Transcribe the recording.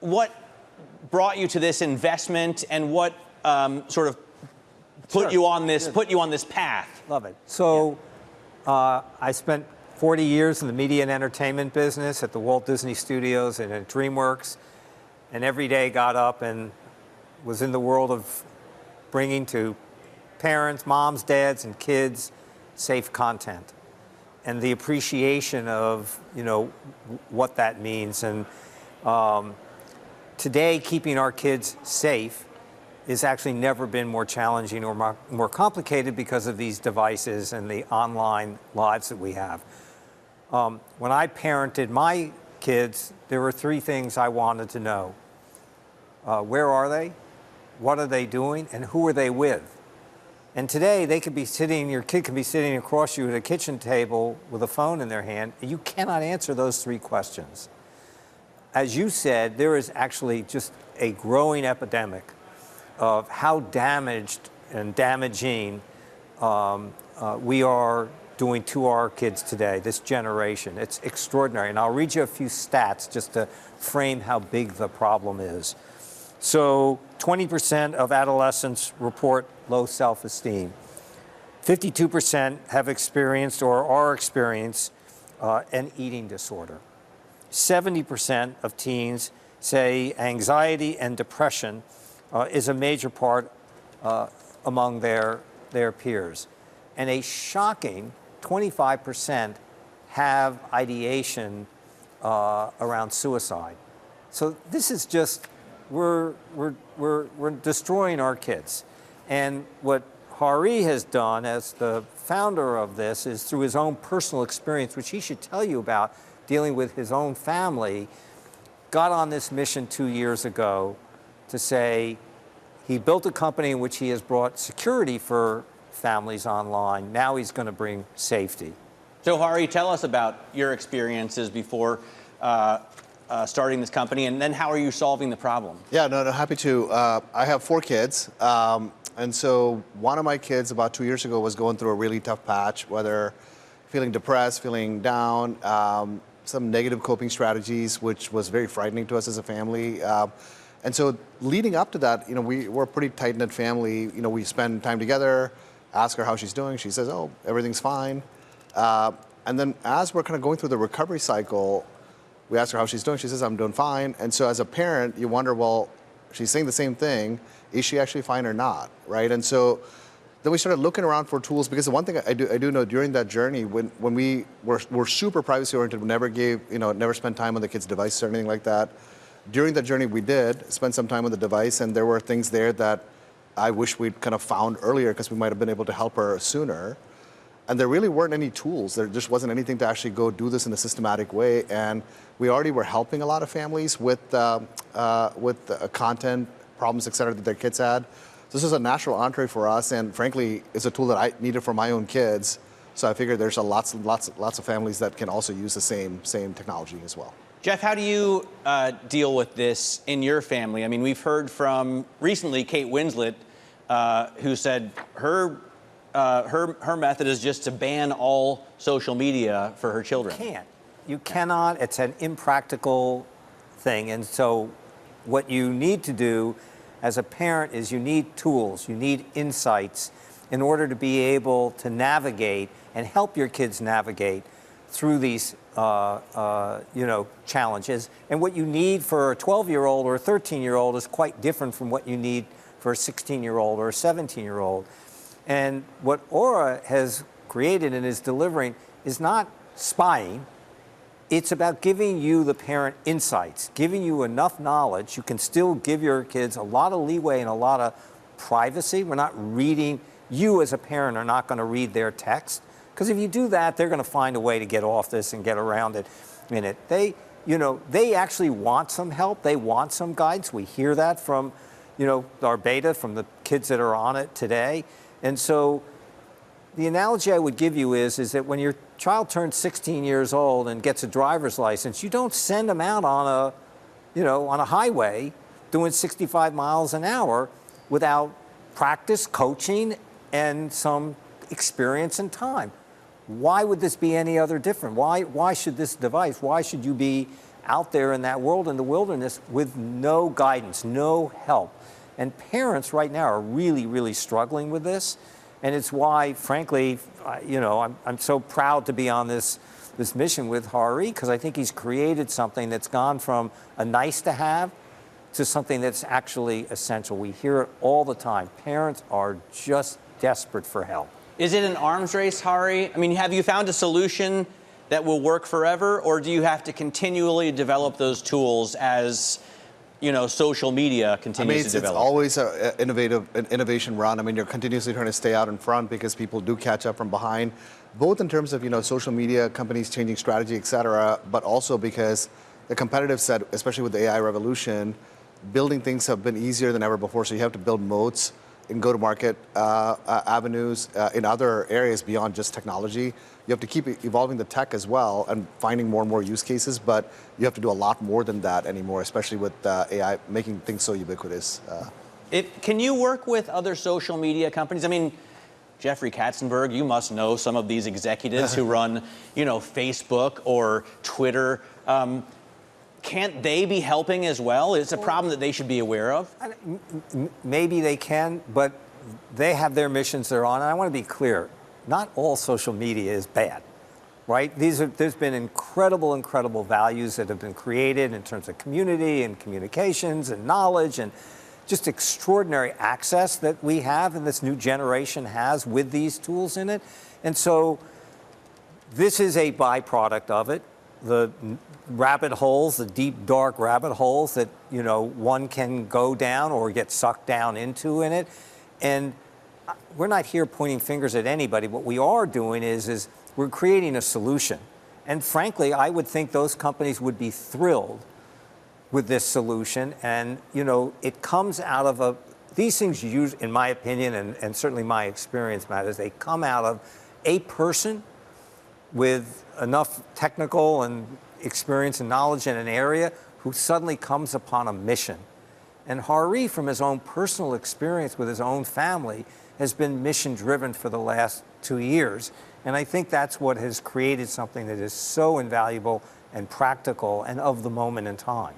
what brought you to this investment, and what sort of put you on this path? Love it. So I spent 40 years in the media and entertainment business at the Walt Disney Studios and at DreamWorks, and every day got up and was in the world of bringing to parents, moms, dads, and kids safe content, and the appreciation of what that means. And today, keeping our kids safe has actually never been more challenging or more complicated because of these devices and the online lives that we have. When I parented my kids, there were three things I wanted to know. Where are they? What are they doing? And who are they with? And today, your kid could be sitting across you at a kitchen table with a phone in their hand, and you cannot answer those three questions. As you said, there is actually just a growing epidemic of how damaged and damaging we are doing to our kids today, this generation. It's extraordinary. And I'll read you a few stats just to frame how big the problem is. So 20% of adolescents report low self-esteem. 52% have experienced or are experiencing an eating disorder. 70% of teens say anxiety and depression is a major part among their peers. And a shocking 25% have ideation around suicide. So this is just, we're destroying our kids. And what Hari has done as the founder of this is, through his own personal experience, which he should tell you about, dealing with his own family, got on this mission 2 years ago to say he built a company in which he has brought security for families online. Now he's going to bring safety. So Hari, tell us about your experiences before starting this company, and then how are you solving the problem? Yeah, no, happy to. I have 4 kids. And so one of my kids about 2 years ago was going through a really tough patch, whether feeling depressed, feeling down, some negative coping strategies, which was very frightening to us as a family. And so leading up to that, we're a pretty tight-knit family. We spend time together, ask her how she's doing. She says, oh, everything's fine. And then as we're kind of going through the recovery cycle, we ask her how she's doing. She says, I'm doing fine. And so as a parent, you wonder, well, she's saying the same thing. Is she actually fine or not, right? And so then we started looking around for tools, because the one thing I do know during that journey, when we were super privacy oriented, we never spent time on the kids' devices or anything like that. During that journey, we did spend some time on the device, and there were things there that I wish we'd kind of found earlier, because we might have been able to help her sooner. And there really weren't any tools. There just wasn't anything to actually go do this in a systematic way. And we already were helping a lot of families with content problems, et cetera, that their kids had. This was a natural entree for us, and frankly, it's a tool that I needed for my own kids. So I figured there's lots of families that can also use the same technology as well. Jeff, how do you deal with this in your family? I mean, we've heard from recently Kate Winslet, who said her method is just to ban all social media for her children. You cannot. It's an impractical thing. And so what you need to do as a parent is you need tools, you need insights in order to be able to navigate and help your kids navigate through these challenges. And what you need for a 12-year-old or a 13-year-old is quite different from what you need for a 16-year-old or a 17-year-old. And what Aura has created and is delivering is not spying. It's about giving you, the parent, insights, giving you enough knowledge. You can still give your kids a lot of leeway and a lot of privacy. We're not reading, you as a parent are not going to read their text, because if you do that, they're going to find a way to get off this and get around it in it. They actually want some help. They want some guidance. We hear that from, our beta, from the kids that are on it today. And so the analogy I would give you is that when your child turns 16 years old and gets a driver's license, you don't send them out on a highway doing 65 miles an hour without practice, coaching, and some experience and time. Why would this be any other different? Why should this device, why should you be out there in that world, in the wilderness, with no guidance, no help. And parents right now are really, really struggling with this. And it's why, frankly, I'm so proud to be on this mission with Hari, because I think he's created something that's gone from a nice to have to something that's actually essential. We hear it all the time. Parents are just desperate for help. Is it an arms race, Hari? I mean, have you found a solution that will work forever, or do you have to continually develop those tools as social media continues to develop? It's always an innovation run. I mean, you're continuously trying to stay out in front because people do catch up from behind, both in terms of, social media companies changing strategy, et cetera, but also because the competitive set, especially with the AI revolution, building things have been easier than ever before. So you have to build moats in go-to-market avenues in other areas beyond just technology. You have to keep evolving the tech as well and finding more and more use cases, but you have to do a lot more than that anymore, especially with AI making things so ubiquitous. Can you work with other social media companies? I mean, Jeffrey Katzenberg, you must know some of these executives who run, Facebook or Twitter. Can't they be helping as well? It's a problem that they should be aware of. Maybe they can, but they have their missions they're on. And I want to be clear, not all social media is bad, right? There's been incredible values that have been created in terms of community and communications and knowledge and just extraordinary access that we have and this new generation has with these tools in it. And so this is a byproduct of it. The rabbit holes, the deep, dark rabbit holes that, one can go down or get sucked down into in it. And we're not here pointing fingers at anybody. What we are doing is we're creating a solution. And frankly, I would think those companies would be thrilled with this solution. And, it comes out of these things use, in my opinion, and certainly my experience matters, they come out of a person with enough technical and experience and knowledge in an area who suddenly comes upon a mission. And Hari, from his own personal experience with his own family, has been mission driven for the last 2 years. And I think that's what has created something that is so invaluable and practical and of the moment in time.